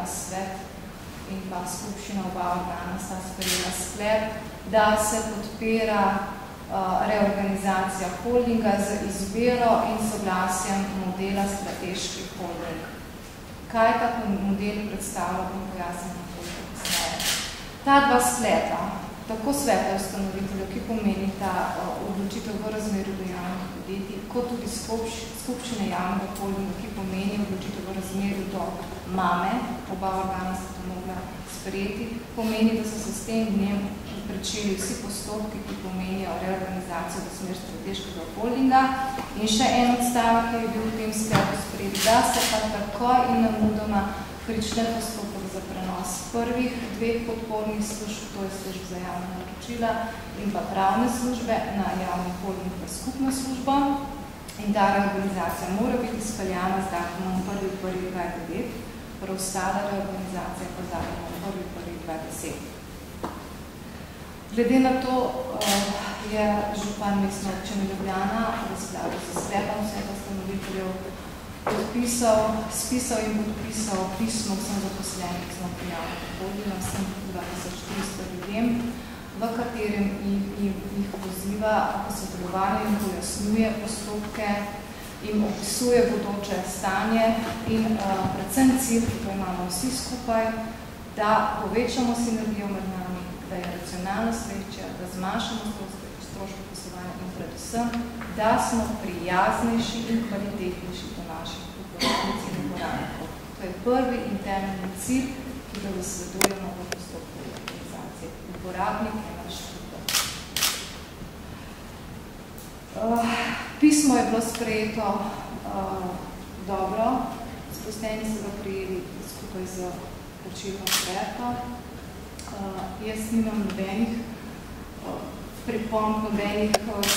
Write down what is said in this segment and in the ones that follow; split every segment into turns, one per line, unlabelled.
svet in pa skupščina oba organa sta sprejela sklep, da se podpira reorganizacija holdinga z izbiro in soglasjem modela strateški holding. Kaj ta model predstavlja, bom pojasnila nekoliko kasneje. Ta dva sklepa, tako sveta ustanoviteljev, ki pomeni ta odločitev v razmerju do javnih podjetij, kot tudi skupščine javnega holdinga, ki pomeni odločitev v razmerju do mame, oba organa sta to mogla sprejeti, pomeni, da so se s tem dnem pričeli vsi postopki, ki pomenijo reorganizacijo v smer strateškega holdinga. In še en odstavek, ki je bil v tem sklepu sprejet, da se pa takoj in nemudoma prične postopek za prenos prvih dveh podpornih služb, to je služb za javna naročila in pa pravne službe na javni holding v skupno službo. In ta reorganizacija mora biti izpeljana z datumom 1.1.2009, preostala reorganizacija pa z datumom 1.1.2010. Glede na to je župan Mestne občine Ljubljana v skladu s sklepom sveta ustanoviteljev spisal in podpisal pismo vsem zaposlenih znotraj javnega holdinga, vsem 2400 ljudem, v katerem jih poziva k sodelovanju in pojasnjuje postopke in opisuje bodoče stanje in predvsem cilj, ki ga imamo vsi skupaj, da povečamo sinergijo med nami, da je racionalnost večja, da zmanjšamo stroške poslovanja in predvsem, da smo prijaznejši in kvalitetnejši do naših uporabnic in uporabnikov. To je prvi in temeljni cilj, ki ga zasledujemo v postopku reorganizacije. Uporabnik je naš kupec. Pismo je bilo sprejeto dobro, zaposleni so ga prijeli skupaj z plačilno šverto. Jaz nimam nobenih pripomb, nobenih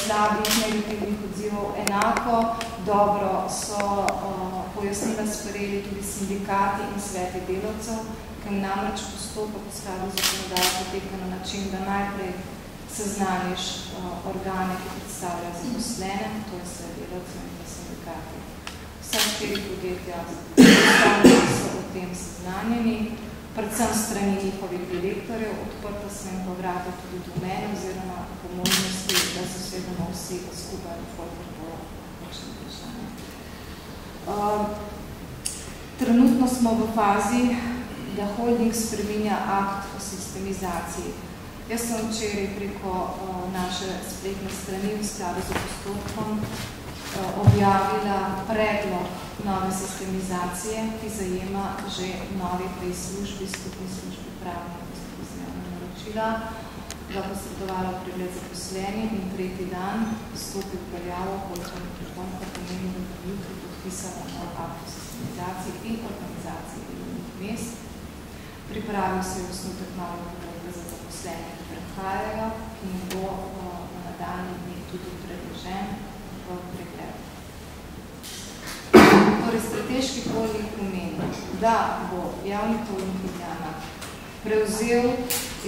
slabih, negativnih odzivov. Enako dobro so pojasnila sprejeli tudi sindikati in sveti delavcev, ker namreč postopek v skladu z zakonodajo poteka na način, da najprej seznaniš organe, ki predstavljajo zaposlene, to je sve delavcev in pa sindikati. Vsa 4 podjetja so o tem seznanjeni, predvsem strani njihovih direktorjev, odprta so jim pa vrata tudi do mene oziroma po možnosti, da se sedemo vsi skupaj v podporu kakšne vprašanje. Trenutno smo v fazi, da holding spreminja akt o sistemizaciji. Jaz sem včeraj preko naše spletne strani v skladu z postopkom objavila predlog nove sistemizacije, ki zajema že novi dve službi, skupni službi pravne in službi za javna naročila, ga posredovala pregled zaposleni in tretji dan stopi v veljavo holding pripom, kar pomeni, da bo jutri podpisala nov akt o sistemizaciji in organizaciji delovnih mest. Pripravil se je osnutek novega pogodbe za zaposlene, ki prehajajo, ki jim bo na nadaljnji dni tudi predložen v pregled. Torej, strateški holding pomeni, da bo javni holding Ljubljana prevzel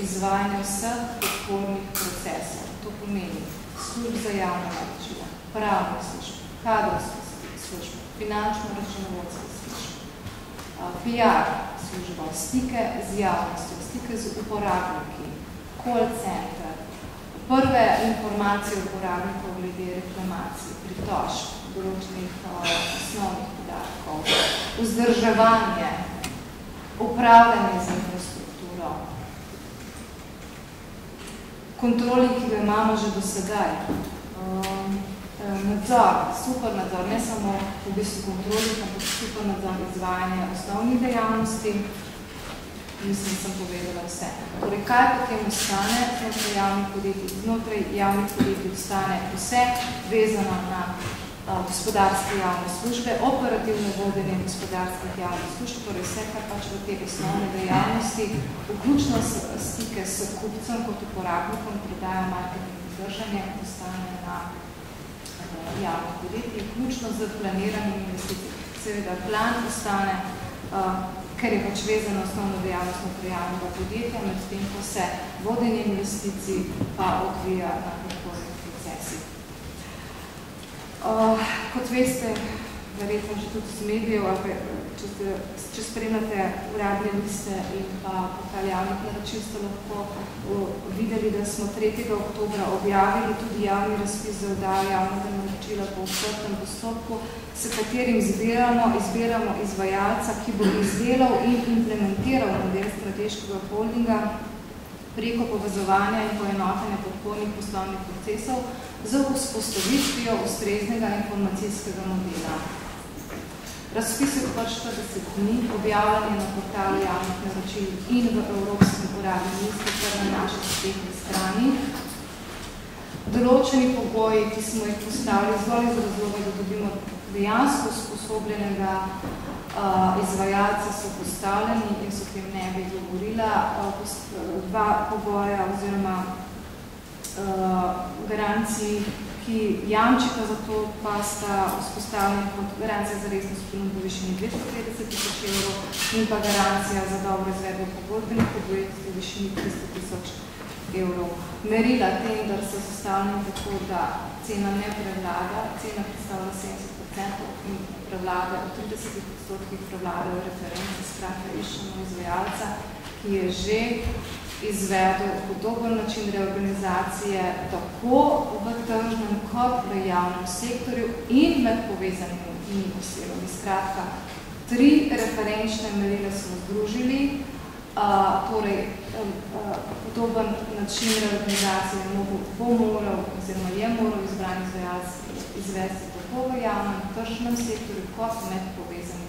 izvajanje vseh podpornih procesov. To pomeni služb za javna naročila, pravne službe, kadrovske službe, finančno-računovodske službe, PR službo, stike z javnostjo, stike z uporabniki, call center, prve informacije uporabnikov glede reklamacij, pritožb, določenih osnovnih podatkov, vzdrževanje, upravljanje z infrastrukturo, kontroli, ki ga imamo že do sedaj, nadzor, super nadzor, ne samo v bistvu kontroli, ampak super nadzor izvajanja osnovnih dejavnosti. Mislim, sem povedala vse. Torej, kaj potem ostane znotraj javnih podjetij? Znotraj javnih podjetij ostane vse vezano na gospodarske javne službe, operativno vodenje gospodarskih javnih služb, torej vse, kar pač v te osnovne dejavnosti, vključno stike s kupcem kot uporabnikom, prodaja, marketing in držanje, ostane na javnih podjetij, vključno z planiranjem investicij. Seveda, plan ostane, ker je pač vezano osnovno dejavnost javnega podjetja, med tem, ko se vodenje investicij pa odvija na podpornih procesih. Kot veste, verjetno že tudi z medijev, če spremljate uradne liste in pa portal javnih naročil, ste lahko videli, da smo 3. oktobra objavili tudi javni razpis za oddajo javnega naročila po odprtem postopku, s katerim izbiramo izvajalca, ki bo izdelal in implementiral model strateškega holdinga preko povezovanja in poenotenja podpornih poslovnih procesov z vzpostavitvijo ustreznega informacijskega modela. Razpis je odprt 40 dni, objavljen na portalu javnih naročil in v Evropskem uradnem listu ter na naši spletni strani. Določeni pogoji, ki smo jih postavili zgolj iz razloga, da dobimo dejansko usposobljenega izvajalca, so postavljeni in so tem ne bi govorila. Dva pogoja oziroma garanciji, ki jamčita za to, pa sta vzpostavljeni kot garancija za resnost ponudbe v višini 250 000 evrov in pa garancija za dobro izvedbo pogodbenih obveznosti v višini 300 000 evrov. Merila tender so sestavljeni tako, da cena ne prevlada, cena predstavlja 70% in prevlada v 30% prevladajo reference, skratka iščemo izvajalca, ki je že izvedel podoben način reorganizacije tako v tržnem kot v javnem sektorju in med povezanimi osebami. Skratka, 3 referenčne merile smo združili, torej podoben način reorganizacije bo moral oziroma je moral izbrani izvajalec izvesti tako v javnem tržnem sektorju kot med povezanimi